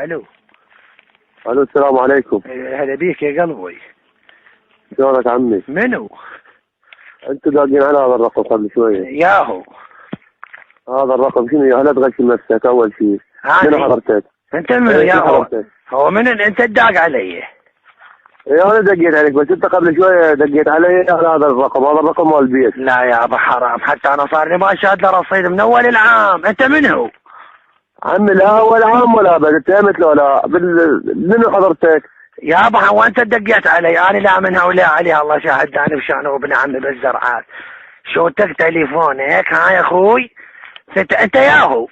الو. الو السلام عليكم. هلا بيك يا قلبي. شلونك عمي؟ منو؟ انتوا داقين على هذا الرقم قبل شويه. ياهو. هذا الرقم شنو؟ هلا تغشم نفسك اول شيء. من حضرتك؟ انت منو ياهو؟ هو من انت تداق علي؟ اي انا دقيت عليك، بس انت قبل شويه دقيت علي على هذا الرقم، هذا الرقم مال البيت. لا يا ابو حرام، حتى انا صار لي ما شاد له رصيد من اول العام. انت منو؟ عمي لا اول عام ولا ابد، انت مثل ولا منو حضرتك؟ يا ابو حرام وانت دقيت علي، انا لا منها ولا عليها، الله شاهد انا بشانه وابن عمي بالزرعات. شوتك تليفونك ها يا اخوي؟ انت ياهو.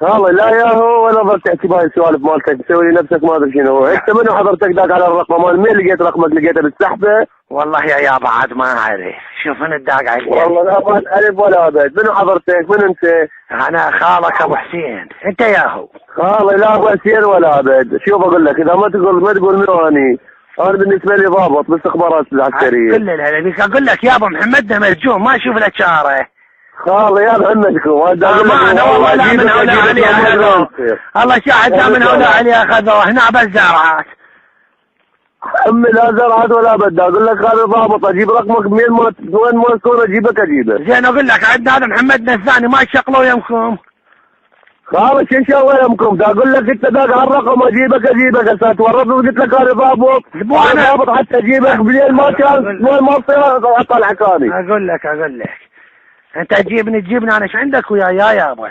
والله لا ياهو ولا ضل تحكي بهاي السوالف مالتك، تسوي لي نفسك ما ادري شنو. انت منو حضرتك داق على الرقم مال مين؟ لقيت رقمك لقيته بالسحبه؟ والله يا بعد ما اعرف. شوف انا الداق علي. والله لا بعد الف ولا ابد. منو حضرتك؟ من انت؟ انا خالك ابو حسين. انت ياهو. خالي لا ابو حسين ولا ابد. شوف اقول لك، اذا ما تقول منو اني، انا بالنسبه لي ضابط بالاستخبارات العسكريه. كل الهلا بيك. اقول لك يا ابو محمدنا مرجوم ما اشوف له شاره. خالي يا محمدكم انا والله لا من هؤلاء علي اخذوه. الله شاهد لا من هؤلاء علي اخذوه هنا بالزرعات. عمي لا زرعات ولا بد. اقول لك هذا ضابط، اجيب رقمك من وين ما تكون اجيبك. زين اقول لك عندنا هذا محمدنا الثاني ما شقلوا يمكم. خالص شو شوى يمكم؟ اقول لك انت داق على الرقم اجيبك هسه تورطني قلت لك هذا ضابط. انا ضابط حتى اجيبك بليل ما كان وين ما تصير اطلع حكاني. اقول لك انت تجيبني انا ايش عندك ويا يا ابو؟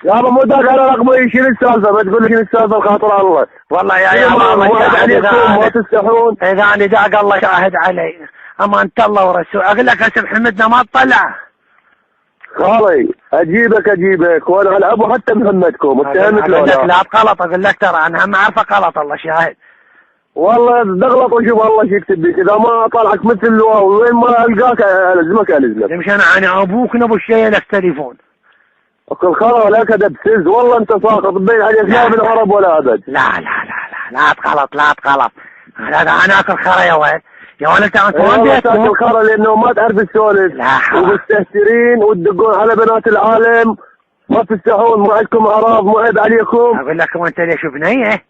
يابا مو داق على رقمه يشيل السالفه، ما تقول لك السالفه بخاطر الله. والله يا الله عليكم ما تستحون. اذا انا داق الله شاهد علي. اما انت الله ورسوله. اقول لك هسه محمدنا ما تطلع. خالي اجيبك وانا على ابو حتى محمدكم اتهمت له. لا تغلط. اقول لك ترى انا هم عارفه غلط الله شاهد. والله تغلط وشوف الله شو يكتب لك. اذا ما طلعك مثل الواو وين ما القاك الزمك. مش انا ابوك نبو الشيء لك تليفون. اكل خرا ولا كذب سز. والله انت ساقط تبين عليك لا من عرب ولا ابد. لا تغلط. انا اكل خرا يا ولد. يا ولد انت وين بيتكم؟ تاكل خرا لانه ما تعرف السولف. ومستهترين وتدقون على بنات العالم. ما تستحون، ما عندكم اعراض، ما عيب عليكم. اقول لك وانت ليش بنيه؟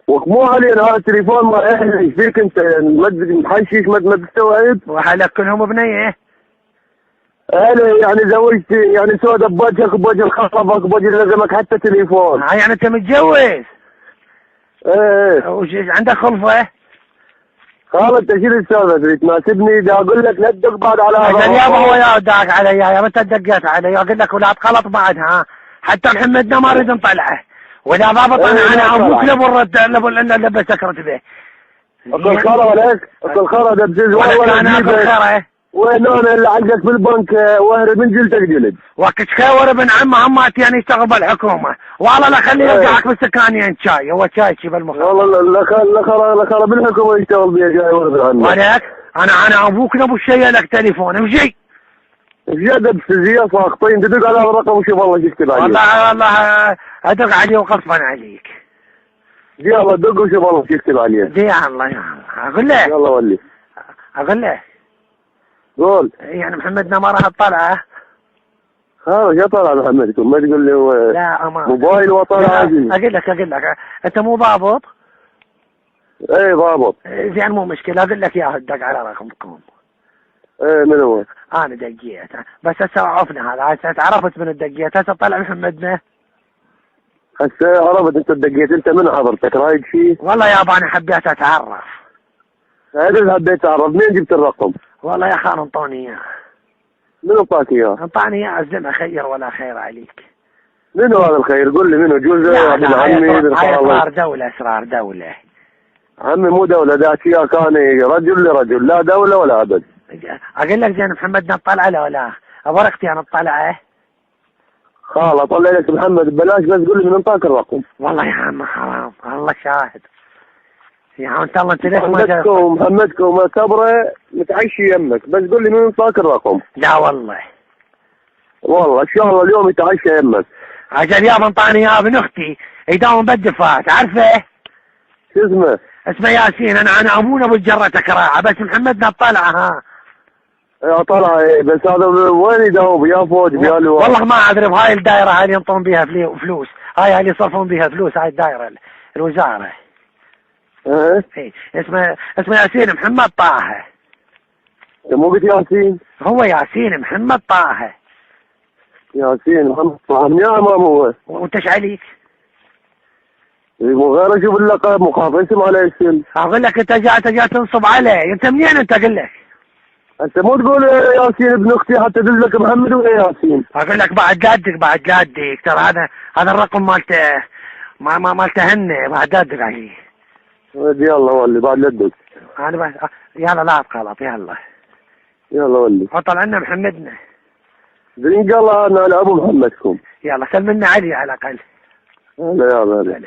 ومو علينا هذا التليفون ما احنا ايش فيك انت محشش ما تستوعب. وحالك كلهم بنيه؟ انا يعني زوجتي يعني سودة بوجهك بوجه خطبك بوجه لزمك حتى تليفون. يعني انت متجوز؟ ايه. وش عندك خلفه؟ خالد انت شو السالفه تناسبني؟ اذا اقول لك لا تدق بعد على هذا. عشان يابا هو يا داق علي يا متى دقيت علي. اقول لك ولا تغلط بعدها. حتى محمدنا ما اريد نطلعه. ولا ضابط انا ابوك لبو بسكرت به. اكل خرا لك. اكل خرا دبزز والله انا اكل خرا. وين انا اللي عندك بالبنك وهرب من جلدك جلد. وقت خير ابن عمه هماتي يعني يشتغل بالحكومه. والله لا خليه يرجعك بالسكانين شاي. هو شاي شي بالمخ. والله لا خرا بالحكومه يشتغل بيها جاي ورد عنه. ولك انا ابوك نبو الشيء لك تليفون امشي. زيادة بسزية ساقطين تدق على الرقم وشوف الله يكتب عليك. والله ادق عليه وغصبا عليك. يلا دق وشوف الله يكتب عليك. يا الله اقول لك. يلا ولي. اقول لك. قول. يعني محمدنا ما راح تطلعه. يا طلع محمدكم ما تقول لي هو. لا امان. موبايل وطلع عادي. اقول لك انت مو ضابط؟ ايه ضابط. زين مو مشكلة. اقول لك يا دق على رقمكم. ايه من هو؟ انا دقيت بس هسه عرفنا هذا. هسه عرفت من الدقيت. هسه طلع محمدنا. هسه عرفت انت دقيت. انت من حضرتك رايد شيء؟ والله يابا انا حبيت اتعرف. هذا حبيت اعرف. منين جبت الرقم؟ والله يا خال انطوني اياه. من اعطاك اياه؟ انطاني اياه ازلمه خير ولا خير عليك. منو هذا الخير؟ قول لي منو. جوزي ابن عمي هاي اسرار دولة. عمي مو دولة. ذاك اياه كان رجل لرجل لا دولة ولا ابد. اقول لك زين محمدنا اطلع له ولا ورقتي انا اطلعه. خال اطلع لك محمد ببلاش بس قول لي من انطاك الرقم. والله يا عم حرام الله شاهد. يا عم انت ليش ما جاي؟ محمدكم كبره متعشي يمك بس قول لي من انطاك الرقم. لا والله ان شاء الله اليوم يتعشى يمك. اجل يابا انطاني اياه ابن اختي يداوم بالدفات تعرفه؟ شو اسمه؟ اسمه ياسين. انا ابونا ابو الجرة كراعه بس محمدنا طلع يا طلع بس هذا وين يداوم؟ يا فوج يا لواء. والله ما ادري بهاي الدائره هاي ينطون بيها فلوس. هاي اللي يصرفون بها فلوس، هاي الدائرة الوزارة. ايه اسمه ياسين محمد طه. مو قلت ياسين؟ هو ياسين محمد طه. ياسين محمد طه من يا امام هو. وانت ايش عليك؟ مو غير اشوف اللقب مخاف اسم على اسم. اقول لك انت جاي تنصب علي، انت منين انت؟ اقول لك انت مو تقول ياسين ابن اختي حتى دلك محمد ولا ياسين؟ اقول لك بعد جدك ترى هذا الرقم مالته مالته هن بعد جدك عليه. يلا ولي بعد جدك. انا بس يلا لا تغلط يلا ولي حط لنا محمدنا. زين قال انا ابو محمدكم. يلا سلمنا علي على الاقل. يلا